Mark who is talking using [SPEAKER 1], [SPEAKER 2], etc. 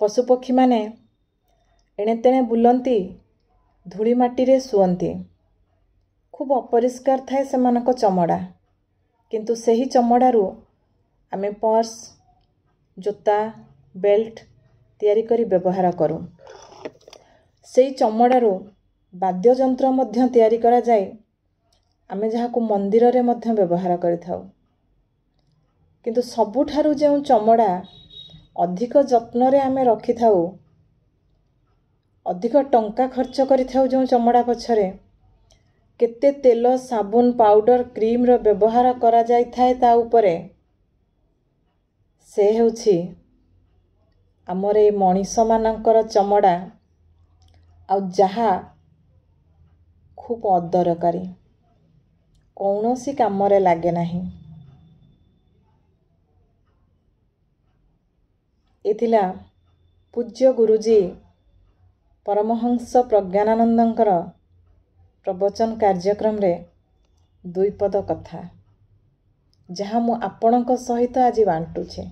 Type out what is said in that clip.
[SPEAKER 1] पशुपक्षी माने एणे तेणे बुलंती धूली माटीरे शुअंती। खूब अपरिष्कार थाए सेमानक चमड़ा, किंतु सही चमड़ारू आमे पर्स जोता बेल्ट तैयारी करी व्यवहार करूँ। सेई चमड़ारू वाद्ययंत्र मध्य तैयारी करा जाए, आमे जहाकू मंदिर रे मध्य व्यवहार करिथाउ। किंतु सबुठारू जो चमड़ा अधिक जत्न रे आमे रखिथाउ, अधिक टंका खर्च करिथाउ जो चमड़ा पछरे केते तेल साबुन पाउडर क्रीम रो व्यवहार करा जाई थाए ता उपरे, से हेउछि आमर ए मनीष मानकर चमड़ा आ जहा खूब अदरकारी, कौनसी कामरे लागे नाही। एथिला पूज्य गुरुजी परमहंस प्रज्ञानानंदंकर प्रवचन कार्यक्रम रे दुईपद कथा जहाँ मु आपणक सहित आज बांटुछे।